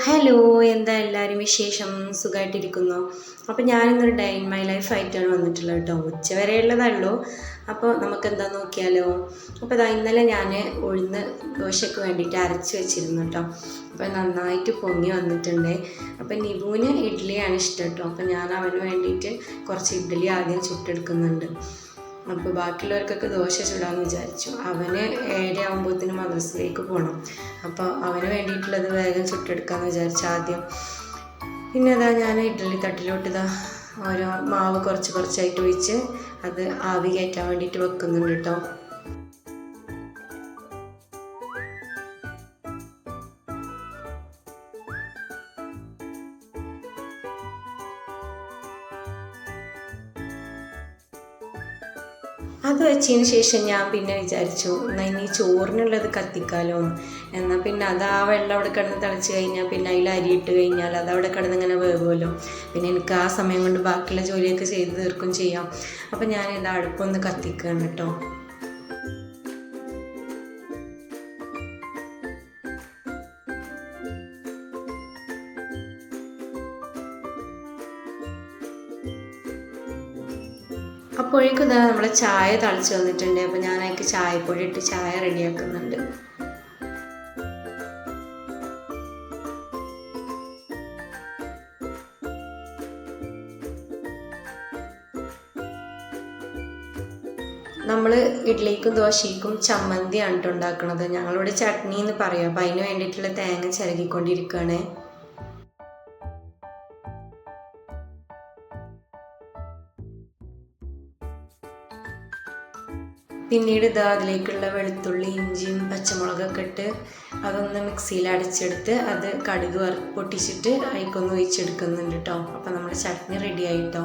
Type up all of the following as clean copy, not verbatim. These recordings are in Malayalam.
ഹലോ എന്താ എല്ലാവരും വിശേഷം സുഖമായിട്ടിരിക്കുന്നു. അപ്പോൾ ഞാനിന്നൊരു ഡേ ഇൻ മൈ ലൈഫ് ആയിട്ടാണ് വന്നിട്ടുള്ളത് കേട്ടോ. ഉച്ച വരെയുള്ളതല്ലോ. അപ്പോൾ നമുക്കെന്താ നോക്കിയാലോ. അപ്പോൾ ഇന്നലെ ഞാൻ ഉഴുന്ന് ദോശയ്ക്ക് വേണ്ടിയിട്ട് അരച്ച് വെച്ചിരുന്നു കേട്ടോ. അപ്പോൾ നന്നായിട്ട് പൊങ്ങി വന്നിട്ടുണ്ട്. അപ്പോൾ നിബുവിന് ഇഡ്ഡലിയാണ് ഇഷ്ടം കേട്ടോ. അപ്പോൾ ഞാൻ അവന് വേണ്ടിയിട്ട് കുറച്ച് ഇഡ്ഡലി ആദ്യം ചുട്ടെടുക്കുന്നുണ്ട്. അപ്പോൾ ബാക്കിയുള്ളവർക്കൊക്കെ ദോശ ചുടാമെന്ന് വിചാരിച്ചു. അവന് 7 ആകുമ്പോഴത്തേന് മദ്രസയിലേക്ക് പോകണം. അപ്പോൾ അവന് വേണ്ടിയിട്ടുള്ളത് വേഗം ചുട്ടെടുക്കാമെന്ന് വിചാരിച്ചു ആദ്യം. പിന്നെ ഞാൻ ഇഡ്ഡലി തട്ടിലോട്ട് ഓരോ മാവ് കുറച്ചായിട്ട് ഒഴിച്ച് അത് ആവി കയറ്റാൻ വേണ്ടിയിട്ട് വെക്കുന്നുണ്ട് കേട്ടോ. അത് വെച്ചതിന് ശേഷം ഞാൻ പിന്നെ വിചാരിച്ചു ഇനി ചോറിനുള്ളത് കത്തിക്കാലോ. എന്നാൽ പിന്നെ അത് ആ വെള്ളം അവിടെ കിടന്ന് തിളച്ച് കഴിഞ്ഞാൽ പിന്നെ അതിൽ അരിയിട്ട് കഴിഞ്ഞാൽ അത് അവിടെ കിടന്ന് ഇങ്ങനെ വേവുമല്ലോ. പിന്നെ എനിക്ക് ആ സമയം കൊണ്ട് ബാക്കിയുള്ള ജോലിയൊക്കെ ചെയ്ത് തീർക്കും ചെയ്യാം. അപ്പം ഞാൻ അടുപ്പൊന്ന് കത്തിക്കുകയാണ് കേട്ടോ. അപ്പോഴേക്കും നമ്മളെ ചായ തളിച്ച് വന്നിട്ടുണ്ട്. അപ്പോൾ ഞാൻ അതിലേക്ക് ചായപ്പൊടി ഇട്ട് ചായ റെഡിയാക്കുന്നുണ്ട്. നമ്മൾ ഇഡ്ഡലിക്കും ദോശയ്ക്കും ചമ്മന്തിയാണ് കേട്ടോ ഉണ്ടാക്കുന്നത്. ഞങ്ങളിവിടെ ചട്നി എന്ന് പറയും. അപ്പോൾ അതിന് വേണ്ടിയിട്ടുള്ള തേങ്ങ ചിരകിക്കൊണ്ടിരിക്കുകയാണ്. പിന്നീട് അതിലേക്കുള്ള വെളുത്തുള്ളി ഇഞ്ചിയും പച്ചമുളകൊക്കെ ഇട്ട് അതൊന്ന് മിക്സിയിൽ അടിച്ചെടുത്ത് അത് കടുക് പൊട്ടിച്ചിട്ട് അതിലേക്കൊന്ന് ഒഴിച്ചെടുക്കുന്നുണ്ട് കേട്ടോ. അപ്പം നമ്മുടെ ചട്നി റെഡി ആയിട്ടോ.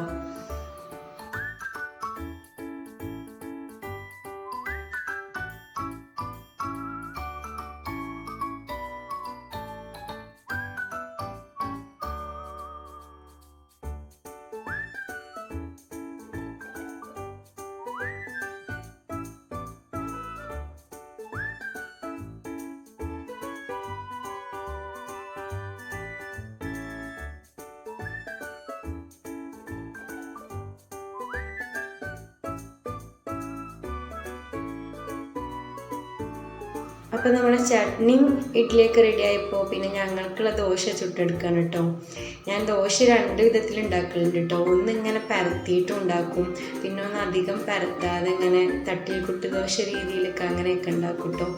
അപ്പോൾ നമ്മുടെ ചട്നിയും ഇഡ്ഡലിയൊക്കെ റെഡി ആയപ്പോൾ പിന്നെ ഞങ്ങൾക്കുള്ള ദോശ ചുട്ടെടുക്കുകയാണ് കേട്ടോ. ഞാൻ ദോശ 2 വിധത്തിൽ ഉണ്ടാക്കലുണ്ട് കേട്ടോ. ഒന്ന് ഇങ്ങനെ പരത്തിയിട്ടും ഉണ്ടാക്കും, പിന്നെ ഒന്ന് അധികം പരത്താതെ ഇങ്ങനെ തട്ടിൽ കുട്ടി ദോശ രീതിയിലൊക്കെ അങ്ങനെയൊക്കെ ഉണ്ടാക്കും കേട്ടോ.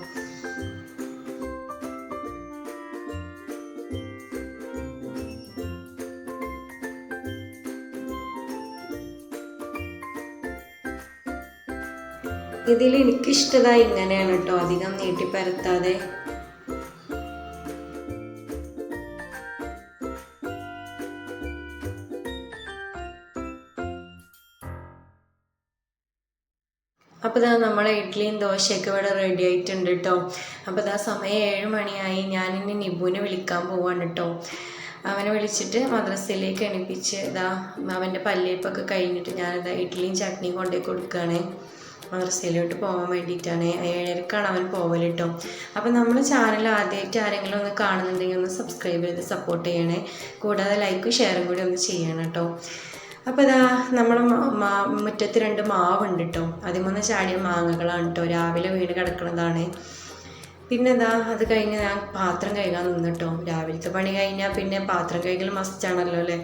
ഇതിൽ എനിക്കിഷ്ടമായി ഇങ്ങനെയാണ് കേട്ടോ, അധികം നീട്ടി പരത്താതെ. അപ്പോൾ നമ്മളെ ഇഡ്ഡലിയും ദോശയൊക്കെ ഇവിടെ റെഡി ആയിട്ടുണ്ട് കേട്ടോ. അപ്പോൾ സമയം 7 മണിയായി. ഞാനിനി നിബുവിനെ വിളിക്കാൻ പോവാണ് കേട്ടോ. അവനെ വിളിച്ചിട്ട് മദ്രസയിലേക്ക് എണിപ്പിച്ച് അവൻ്റെ പല്ലേപ്പൊക്കെ കഴിഞ്ഞിട്ട് ഞാനിതാ ഇഡ്ഡലിയും ചട്നിയും കൊണ്ടുപോയി കൊടുക്കുകയാണ്. മദ്രസയിലോട്ട് പോകാൻ വേണ്ടിയിട്ടാണ്. 7:30 അവൻ പോവൽ കേട്ടോ. അപ്പോൾ നമ്മുടെ ചാനൽ ആദ്യമായിട്ട് ആരെങ്കിലും ഒന്ന് കാണുന്നുണ്ടെങ്കിൽ ഒന്ന് സബ്സ്ക്രൈബ് ചെയ്ത് സപ്പോർട്ട് ചെയ്യണേ. കൂടാതെ ലൈക്കും ഷെയറും കൂടി ഒന്ന് ചെയ്യണം കേട്ടോ. അപ്പോൾ നമ്മൾ മുറ്റത്ത് 2 മാവുണ്ട് കേട്ടോ. അതിമൊന്ന് ചാടിയ മാങ്ങകളാണ് കേട്ടോ. രാവിലെ വീണ് കിടക്കുന്നതാണ്. പിന്നെ അത് കഴിഞ്ഞ് ഞാൻ പാത്രം കഴുകാൻ നിന്ന് കേട്ടോ. രാവിലത്തെ പണി കഴിഞ്ഞാൽ പിന്നെ പാത്രം കഴുകൽ മസ്റ്റാണല്ലോ അല്ലേ.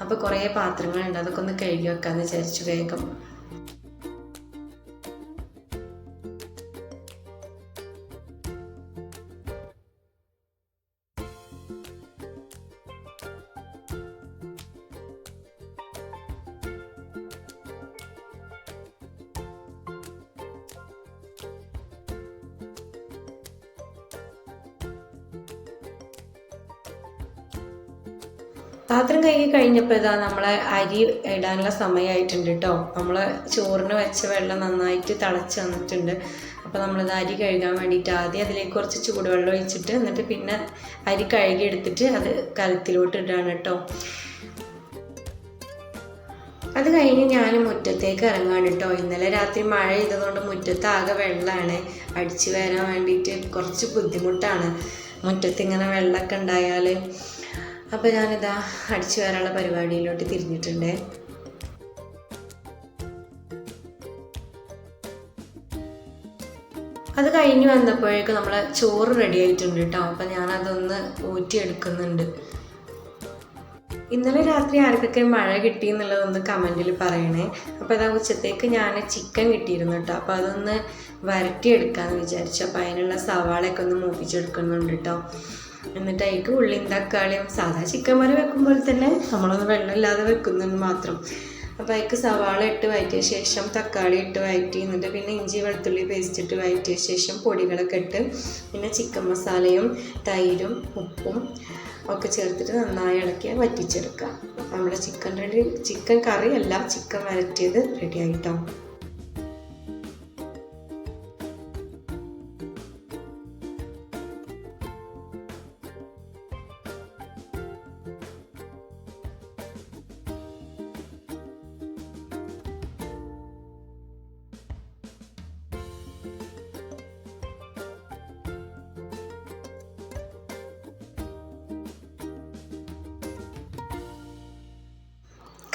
അപ്പോൾ കുറേ പാത്രങ്ങളുണ്ട്, അതൊക്കെ ഒന്ന് കഴുകി വെക്കാമെന്ന് വിചാരിച്ചു വേഗം. പാത്രം കഴുകി കഴിഞ്ഞപ്പോൾ നമ്മളെ അരി ഇടാനുള്ള സമയമായിട്ടുണ്ട് കേട്ടോ. നമ്മൾ ചോറിന് വെച്ച വെള്ളം നന്നായിട്ട് തിളച്ച് വന്നിട്ടുണ്ട്. അപ്പോൾ നമ്മളിത് അരി കഴുകാൻ വേണ്ടിയിട്ട് ആദ്യം അതിലേക്ക് കുറച്ച് ചൂടുവെള്ളം ഒഴിച്ചിട്ട് എന്നിട്ട് പിന്നെ അരി കഴുകി എടുത്തിട്ട് അത് കലത്തിലോട്ട് ഇടുകയാണ് കേട്ടോ. അത് കഴിഞ്ഞ് ഞാൻ മുറ്റത്തേക്ക് ഇറങ്ങാണ് കേട്ടോ. ഇന്നലെ രാത്രി മഴ ചെയ്തതുകൊണ്ട് മുറ്റത്ത് ആകെ വെള്ളമാണ്. അടിച്ചു വരാൻ വേണ്ടിയിട്ട് കുറച്ച് ബുദ്ധിമുട്ടാണ്. മുറ്റത്ത് ഇങ്ങനെ വെള്ളമൊക്കെ ഉണ്ടായാൽ. അപ്പോൾ ഞാനിതാ അടിച്ചു വരാനുള്ള പരിപാടിയിലോട്ട് തിരിഞ്ഞിട്ടുണ്ട്. അത് കഴിഞ്ഞ് വന്നപ്പോഴേക്കും നമ്മളെ ചോറ് റെഡി ആയിട്ടുണ്ട് കേട്ടോ. അപ്പം ഞാനതൊന്ന് ഊറ്റിയെടുക്കുന്നുണ്ട്. ഇന്നലെ രാത്രി ആർക്കൊക്കെ മഴ കിട്ടി എന്നുള്ളതൊന്ന് കമൻറ്റിൽ പറയണേ. അപ്പോൾ അതാ ഉച്ചത്തേക്ക് ഞാൻ ചിക്കൻ കിട്ടിയിരുന്നു കേട്ടോ. അപ്പോൾ അതൊന്ന് വരട്ടിയെടുക്കാമെന്ന് വിചാരിച്ചു. അപ്പോൾ അതിനുള്ള സവാളയൊക്കെ ഒന്ന് മൂപ്പിച്ചെടുക്കുന്നുണ്ട് കേട്ടോ. എന്നിട്ട് അതിലേക്ക് ഉള്ളിയും തക്കാളിയും സാധാ ചിക്കൻ കറി വെക്കുമ്പോൾ തന്നെ നമ്മളൊന്ന് വെള്ളമില്ലാതെ വെക്കുന്നുണ്ട് മാത്രം. അപ്പോൾ അതിലേക്ക് സവാള ഇട്ട് വഴറ്റിയ ശേഷം തക്കാളി ഇട്ട് വഴറ്റി, എന്നിട്ട് പിന്നെ ഇഞ്ചി വെളുത്തുള്ളി പേസ്റ്റ് ഇട്ട് വഴറ്റിയ ശേഷം പൊടികളൊക്കെ ഇട്ട് പിന്നെ ചിക്കൻ മസാലയും തൈരും ഉപ്പും ഒക്കെ ചേർത്തിട്ട് നന്നായി ഇളക്കി വറ്റിച്ചെടുക്കുക. നമ്മുടെ ചിക്കൻ കറിയല്ല, ചിക്കൻ വരട്ടിയത് റെഡി ആയിട്ടോ.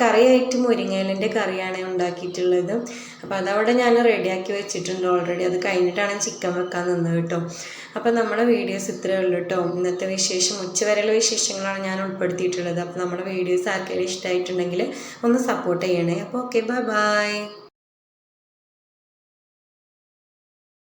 കറിയായിട്ട് മുരിങ്ങയിലിൻ്റെ കറിയാണ് ഉണ്ടാക്കിയിട്ടുള്ളത്. അപ്പോൾ അതവിടെ ഞാൻ റെഡിയാക്കി വെച്ചിട്ടുണ്ട് ഓൾറെഡി. അത് കഴിഞ്ഞിട്ടാണ് ചിക്കൻ വെക്കാൻ നിന്നത് കേട്ടോ. അപ്പോൾ നമ്മുടെ വീഡിയോസ് ഇത്രയേ ഉള്ളൂ കേട്ടോ. ഇന്നത്തെ വിശേഷം ഉച്ചവരെയുള്ള വിശേഷങ്ങളാണ് ഞാൻ ഉൾപ്പെടുത്തിയിട്ടുള്ളത്. അപ്പോൾ നമ്മുടെ വീഡിയോസ് ആർക്കെങ്കിലും ഇഷ്ടമായിട്ടുണ്ടെങ്കിൽ ഒന്ന് സപ്പോർട്ട് ചെയ്യണേ. അപ്പോൾ ഓക്കെ, ബൈ.